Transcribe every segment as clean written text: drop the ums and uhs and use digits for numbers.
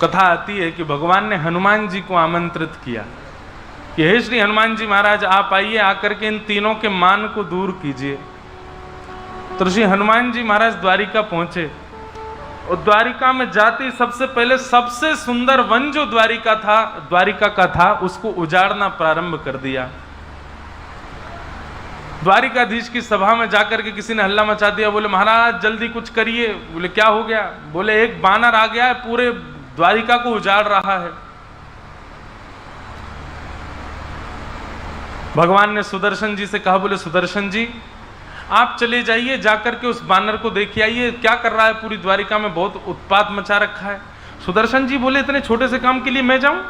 कथा आती है कि भगवान ने हनुमान जी को आमंत्रित किया कि हे श्री हनुमान जी महाराज, आप आइए, आकर के इन तीनों के मान को दूर कीजिए। तो श्री हनुमान जी महाराज द्वारिका पहुंचे और द्वारिका में जाते ही सबसे पहले सबसे सुंदर वन जो द्वारिका का था उसको उजाड़ना प्रारंभ कर दिया। द्वारिकाधीश की सभा में जाकर के किसी ने हल्ला मचा दिया, बोले महाराज जल्दी कुछ करिए। बोले क्या हो गया? बोले एक बानर आ गया है, पूरे द्वारिका को उजाड़ रहा है। भगवान ने सुदर्शन जी से कहा, बोले सुदर्शन जी आप चले जाइए, जाकर के उस बानर को देखिए आइए, क्या कर रहा है, पूरी द्वारिका में बहुत उत्पात मचा रखा है। सुदर्शन जी बोले इतने छोटे से काम के लिए मैं जाऊं?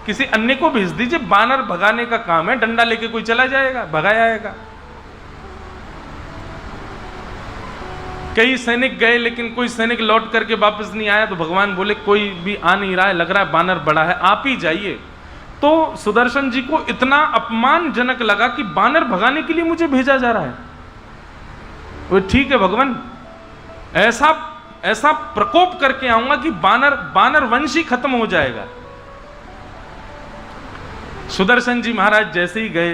किसी अन्य को भेज दीजिए, बानर भगाने का काम है, डंडा लेके कोई चला जाएगा, भगाया आएगा। कई सैनिक गए लेकिन कोई सैनिक लौट करके वापस नहीं आया। तो भगवान बोले कोई भी आ नहीं रहा है, लग रहा है बानर बड़ा है, आप ही जाइए। तो सुदर्शन जी को इतना अपमानजनक लगा कि बानर भगाने के लिए मुझे भेजा जा रहा है। वो ठीक है भगवान, ऐसा प्रकोप करके आऊंगा कि बानर वंश ही खत्म हो जाएगा। सुदर्शन जी महाराज जैसे ही गए,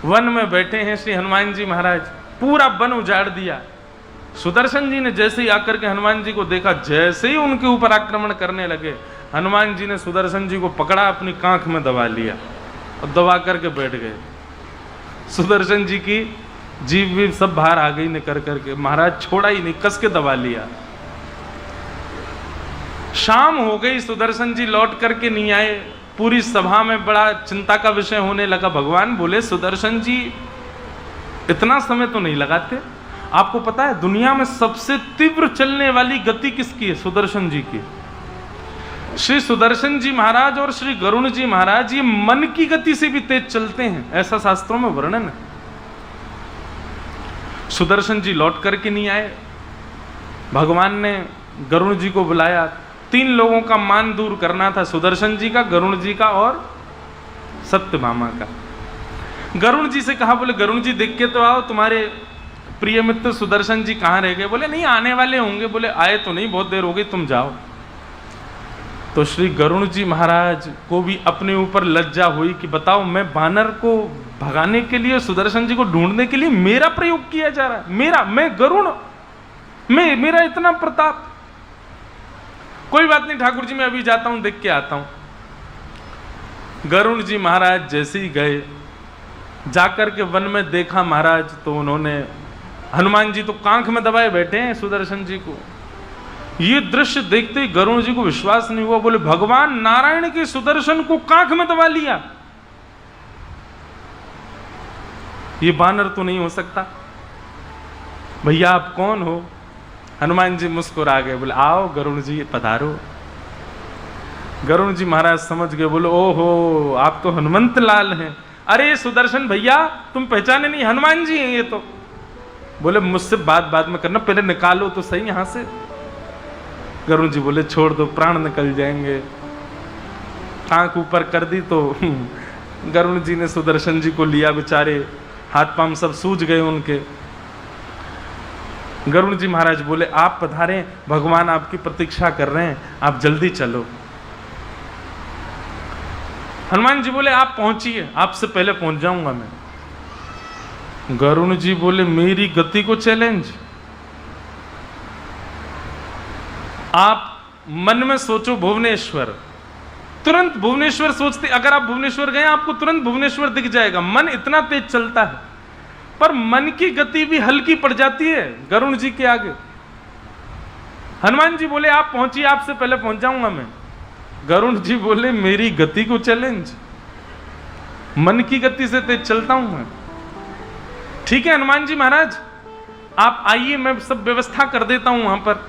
वन में बैठे हैं श्री हनुमान जी महाराज, पूरा वन उजाड़ दिया। सुदर्शन जी ने जैसे ही आकर के हनुमान जी को देखा, जैसे ही उनके ऊपर आक्रमण करने लगे, हनुमान जी ने सुदर्शन जी को पकड़ा, अपनी कांख में दबा लिया और दबा करके बैठ गए। सुदर्शन जी की जीभ भी सब बाहर आ गई निकर करके, महाराज छोड़ा ही नहीं, कस के दबा लिया। शाम हो गई, सुदर्शन जी लौट करके नहीं आए। पूरी सभा में बड़ा चिंता का विषय होने लगा। भगवान बोले सुदर्शन जी इतना समय तो नहीं लगाते, आपको पता है दुनिया में सबसे तीव्र चलने वाली गति किसकी है? सुदर्शन जी की। श्री सुदर्शन जी महाराज और श्री गरुण जी महाराज ये मन की गति से भी तेज चलते हैं, ऐसा शास्त्रों में वर्णन है। सुदर्शन जी लौट करके नहीं आए। भगवान ने गरुण जी को बुलाया, 3 लोगों का मान दूर करना था, सुदर्शन जी का, गरुण जी का और सत्यभामा का। गरुण जी से कहा, बोले गरुण जी देख के तो आओ, तुम्हारे प्रिय मित्र सुदर्शन जी कहाँ रह गए? बोले नहीं आने वाले होंगे। बोले आए तो नहीं, बहुत देर हो गई, तुम जाओ। तो श्री गरुण जी महाराज को भी अपने ऊपर लज्जा हुई कि बताओ, मैं बानर को भगाने के लिए, सुदर्शन जी को ढूंढने के लिए मेरा प्रयोग किया जा रहा है, मैं गरुण, मेरा इतना प्रताप। कोई बात नहीं ठाकुर जी, मैं अभी जाता हूं, देख के आता हूं। गरुण जी महाराज जैसे ही गए, जाकर के वन में देखा महाराज, तो उन्होंने, हनुमान जी तो कांख में दबाए बैठे हैं सुदर्शन जी को। ये दृश्य देखते ही गरुण जी को विश्वास नहीं हुआ। बोले भगवान नारायण के सुदर्शन को कांख में दबा लिया, ये बानर तो नहीं हो सकता। भैया आप कौन हो? हनुमान जी मुस्कुरा गए, बोले आओ गरुण जी पधारो। गरुण जी महाराज समझ गए, बोले ओहो आप तो हनुमंत लाल हैं। अरे सुदर्शन भैया तुम पहचाने नहीं, हनुमान जी हैं ये तो। बोले मुझसे बात में करना, पहले निकालो तो सही यहां से। गरुण जी बोले छोड़ दो, प्राण निकल जाएंगे। आंख ऊपर कर दी तो गरुण जी ने सुदर्शन जी को लिया, बेचारे हाथ पांव सब सूज गए उनके। गरुण जी महाराज बोले आप पधारें, भगवान आपकी प्रतीक्षा कर रहे हैं, आप जल्दी चलो। हनुमान जी बोले आप पहुंचिए, आपसे पहले पहुंच जाऊंगा मैं। गरुण जी बोले मेरी गति को चैलेंज? आप मन में सोचो भुवनेश्वर, तुरंत भुवनेश्वर सोचते, अगर आप भुवनेश्वर गए आपको तुरंत भुवनेश्वर दिख जाएगा। मन इतना तेज चलता है, पर मन की गति भी हल्की पड़ जाती है गरुण जी के आगे। हनुमान जी बोले आप पहुंचिए, आपसे पहले पहुंच जाऊंगा मैं। गरुण जी बोले मेरी गति को चैलेंज? मन की गति से तेज चलता हूं मैं। ठीक है हनुमान जी महाराज आप आइए, मैं सब व्यवस्था कर देता हूं वहां पर।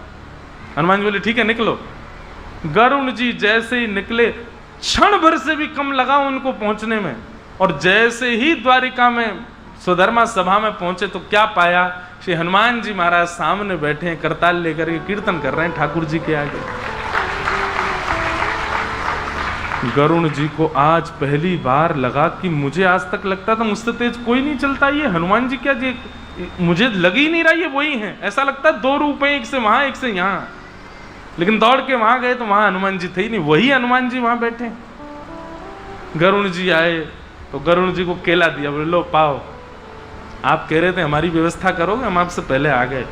हनुमान जी बोले ठीक है निकलो। गरुण जी जैसे ही निकले, क्षण भर से भी कम लगा उनको पहुंचने में, और जैसे ही द्वारिका में सुधर्मा सभा में पहुंचे तो क्या पाया, श्री हनुमान जी महाराज सामने बैठे हैं, करताल लेकर के कीर्तन कर रहे हैं ठाकुर जी के आगे। गरुण जी को आज पहली बार लगा कि मुझे आज तक लगता था मुझसे तेज कोई नहीं चलता, ये हनुमान जी क्या जी, मुझे लग ही नहीं रहा ये वही है। ऐसा लगता है 2 रूप हैं, एक से वहां एक से यहां। लेकिन दौड़ के वहां गए तो वहां हनुमान जी थे ही नहीं, वही हनुमान जी वहां बैठे। गरुण जी आए तो गरुण जी को केला दिया, बोले लो पाओ, आप कह रहे थे हमारी व्यवस्था करोगे, हम आपसे पहले आ गए।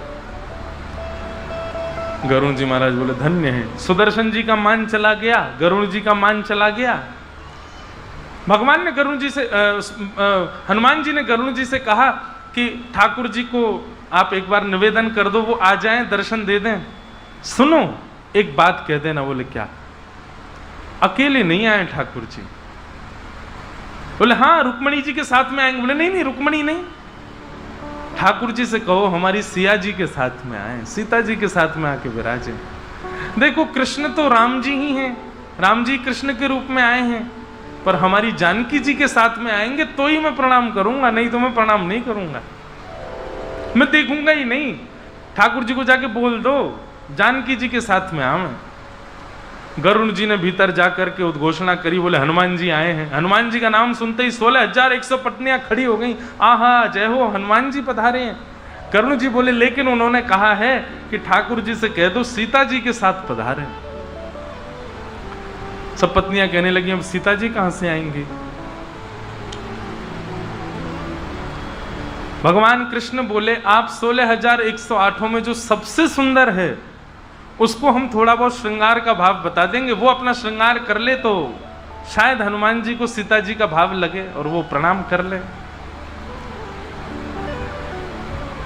गरुण जी महाराज बोले धन्य है। सुदर्शन जी का मान चला गया, गरुण जी का मान चला गया। भगवान ने गरुण जी से हनुमान जी ने गरुण जी से कहा कि ठाकुर जी को आप एक बार निवेदन कर दो, वो आ जाएं, दर्शन दे दें। सुनो एक बात कह देना। बोले क्या? अकेले नहीं आए ठाकुर जी। बोले हाँ रुक्मणी जी के साथ में आएंगे। बोले नहीं नहीं रुक्मणी नहीं, ठाकुर जी से कहो हमारी सिया जी के साथ में आए, सीता जी के साथ में आके विराजे। देखो कृष्ण तो राम जी ही हैं, राम जी कृष्ण के रूप में आए हैं, पर हमारी जानकी जी के साथ में आएंगे तो ही मैं प्रणाम करूंगा, नहीं तो मैं प्रणाम नहीं करूंगा, मैं देखूंगा ही नहीं। ठाकुर जी को जाके बोल दो जानकी जी के साथ में आवे। गरुण जी ने भीतर जाकर के उद्घोषणा करी, बोले हनुमान जी आए हैं। हनुमान जी का नाम सुनते ही 16,100 पत्नियां खड़ी हो गई, आहा जय हो हनुमान जी पधारे हैं। गरुण जी बोले लेकिन उन्होंने कहा है कि ठाकुर जी से कह दो सीता जी के साथ पधारे। सब पत्नियां कहने लगी अब सीता जी कहां से आएंगी। भगवान कृष्ण बोले आप 16,108 में जो सबसे सुंदर है उसको हम थोड़ा बहुत श्रृंगार का भाव बता देंगे, वो अपना श्रृंगार कर ले तो शायद हनुमान जी को सीता जी का भाव लगे और वो प्रणाम कर ले।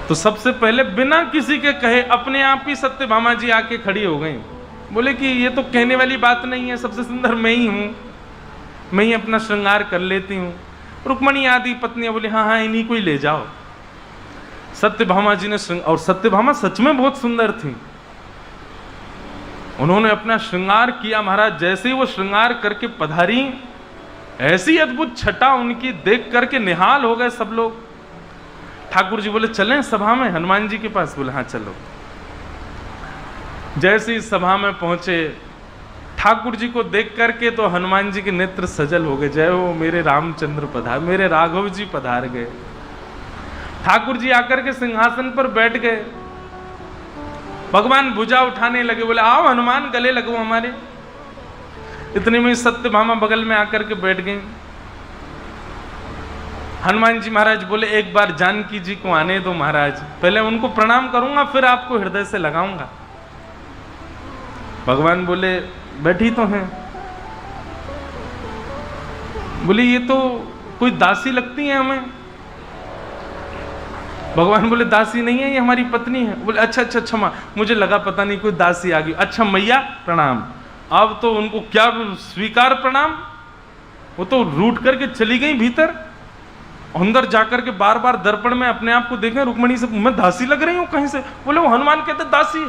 तो सबसे पहले बिना किसी के कहे अपने आप ही सत्यभामा जी आके खड़ी हो गई। बोले कि ये तो कहने वाली बात नहीं है, सबसे सुंदर मैं ही हूं, मैं ही अपना श्रृंगार कर लेती हूं। रुक्मणी आदि पत्नियां बोली हाँ हाँ इन्हीं को ही ले जाओ। सत्यभामा जी ने और सत्यभामा सच में बहुत सुंदर थी, उन्होंने अपना श्रृंगार किया। महाराज जैसे ही वो श्रृंगार करके पधारी, ऐसी अद्भुत छटा उनकी देख करके निहाल हो गए सब लोग। ठाकुर जी बोले चलें सभा में हनुमान जी के पास। बोले हाँ चलो। जैसे ही सभा में पहुंचे ठाकुर जी को देख करके तो हनुमान जी के नेत्र सजल हो गए, जय हो मेरे रामचंद्र पधार, मेरे राघव जी पधार गए। ठाकुर जी आकर के सिंहासन पर बैठ गए। भगवान भुजा उठाने लगे, बोले आओ हनुमान गले लगो हमारे। इतने में सत्यभामा बगल में आकर के बैठ गई। हनुमान जी महाराज बोले एक बार जानकी जी को आने दो महाराज, पहले उनको प्रणाम करूंगा फिर आपको हृदय से लगाऊंगा। भगवान बोले बैठी तो हैं। बोले ये तो कोई दासी लगती है हमें। भगवान बोले दासी नहीं है, ये हमारी पत्नी है। बोले अच्छा अच्छा क्षमा, मुझे लगा पता नहीं कोई दासी आ गई। अच्छा मैया प्रणाम। अब तो उनको क्या स्वीकार प्रणाम, वो तो रूठ करके चली गई भीतर। अंदर जाकर के बार बार दर्पण में अपने आप को देखें, रुक्मणी से मैं दासी लग रही हूं कहीं से। बोले वो हनुमान कहते दासी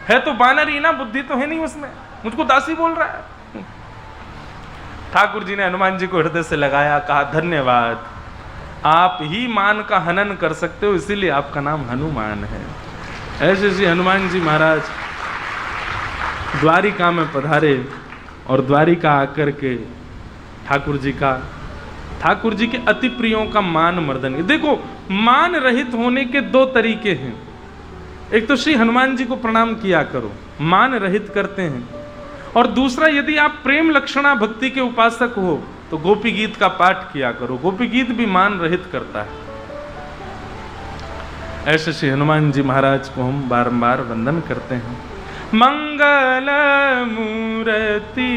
है तो बानर ही ना, बुद्धि तो है नहीं उसमें, मुझको दासी बोल रहा है। ठाकुर जी ने हनुमान जी को हृदय से लगाया, कहा धन्यवाद, आप ही मान का हनन कर सकते हो, इसीलिए आपका नाम हनुमान है। ऐसे जी हनुमान जी महाराज द्वारिका में पधारे और द्वारिका आकर के ठाकुर जी के अति प्रियों का मान मर्दन। देखो मान रहित होने के दो तरीके हैं। एक तो श्री हनुमान जी को प्रणाम किया करो, मान रहित करते हैं, और दूसरा यदि आप प्रेम लक्षणा भक्ति के उपासक हो तो गोपी गीत का पाठ किया करो। गोपी गीत भी मान रहित करता है। ऐसे श्री हनुमान जी महाराज को हम बारंबार वंदन करते हैं। मंगल मूर्ति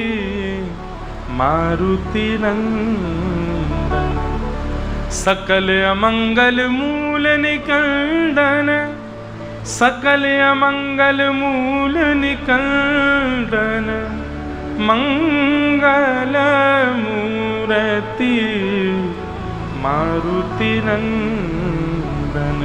मारुति नंदन, सकल अमंगल मूल निकंदन, सकल अमंगल मूल निकंदन, मंगल मूर्ति मारुति नंदन।